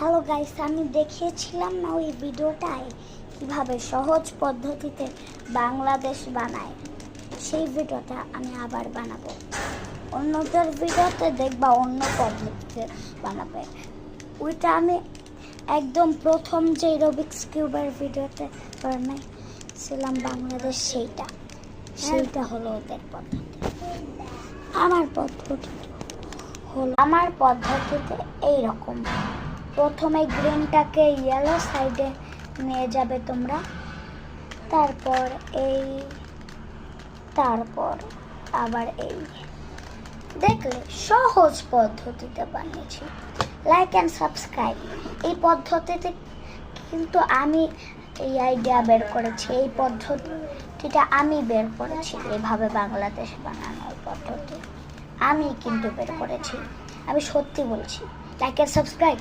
Hello guys, আমি দেখিয়েছিলাম না ওই ভিডিওটায় কিভাবে সহজ পদ্ধতিতে বাংলাদেশ বানায়। সেই ভিডিওটা আমি আবার বানাবো। অন্যদের ভিডিওতে দেখবা অন্য পদ্ধতিতে বানাবে। ওইটা আমি একদম প্রথম যে রুবিক্স কিউবের ভিডিওতে বানাইছিলাম বাংলাদেশ, সেইটা হলো ওদের পদ্ধতি। আমার পদ্ধতিতে এইরকম। প্রথমে গ্রিনটাকে ইয়েলো সাইডে নিয়ে যাবে তোমরা, তারপর আবার দেখলে সহজ পদ্ধতিতে বানিয়েছি। Like and subscribe. এই পদ্ধতিতে কিন্তু আমি এই আইডিয়া বের করেছি, এই পদ্ধতিটা আমি বের করেছি। এভাবে বাংলাদেশ বানানোর পদ্ধতি আমি কিন্তু বের করেছি, আমি সত্যি বলছি। Like and subscribe.